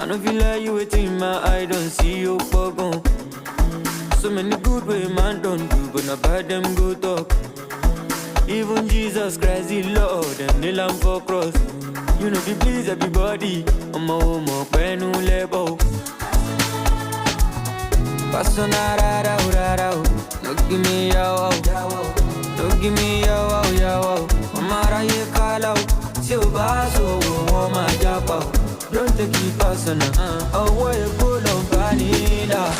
don't feel like you waiting in my eye, don't see you buggle. So many good way man don't do, but not bad them go talk. Even Jesus Christ, the Lord, and the Lamb for cross. You know, if please everybody, I'm a homo, penu lebo. Passonara, no give me yo, no give me yo, Amara ye call Silvaso, oh my japa. Don't take it personal, oh, why you pull on vanilla?